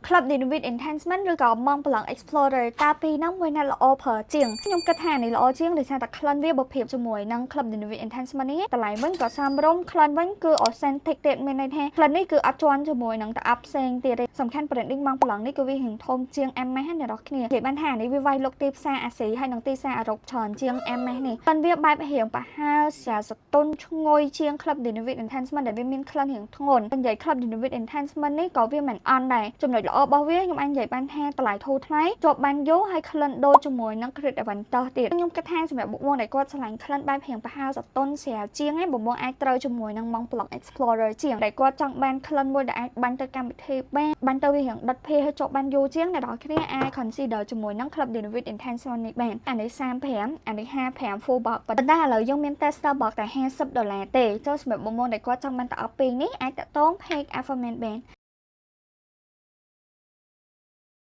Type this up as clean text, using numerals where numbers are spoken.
Club Dynamic Enhancement ឬក៏មងប្រឡង Explorer តាពីហ្នឹងមួយណាល្អប្រើជាងខ្ញុំគិតថានេះល្អជាងដោយសារតែក្លិនវាបើប្រៀបជាមួយនឹង Club Dynamic Enhancement នេះតម្លៃវិញក៏សមរម្យក្លិនវិញគឺ authentic ទៀតមានន័យថាក្លិននេះគឺអត់ជាន់ជាមួយនឹងតាប់ផ្សេងទៀតទេសំខាន់ branding មងប្រឡងនេះគឺវារៀងធំជាង MS អ្នកនរគ្នានិយាយបានថានេះវាវាយលុកទីផ្សារអាស៊ីហើយនិងទីផ្សារអឺរ៉ុបច្រើនជាង MS នេះក្លិនវាបែបរៀងប្រហើរស្រាលសតុនឈ្ងុយជាង Club Dynamic Enhancement ដែលវាមានក្លិនរៀងធ្ងន់និយាយ Club Dynamic Enhancement នេះក៏វាមិនអន់ដែរចំណុចល្អរបស់វាខ្ញុំអាចនិយាយបានថាតម្លៃធូរថ្លៃជាប់បានយូរហើយក្លិនដូចជាមួយនឹង Creed Aventus ទៀតខ្ញុំគិតថាសម្រាប់បុគ្គលដែលគាត់ឆ្លាញ់ក្លិនបែបរៀងប្រហើរសតុនស្រាលជាងឯងបុគ្គលអាចត្រូវជាមួយនឹង Mont Blanc Explorer ជាងដែលគាត់ចង់បានក្លិនមួយដែលអាចបាញ់ទៅកម្មវិធីបានទៅវារៀងដុតភេហើយជាប់បានយូរជាងអ្នកនរគ្នាអាច consider ជាមួយនឹង Club Dynamic Enhancement នេះបានអានេះ35អានេះ55 full box ប៉ុន្តែឥឡូវយើងមាន tester box តែ$50ទេចូលសម្រាប់បុគ្គលដែលគាត់ចង់បានតែអស់ពីរនេះអាចតាក់ទង page Alphaman បាន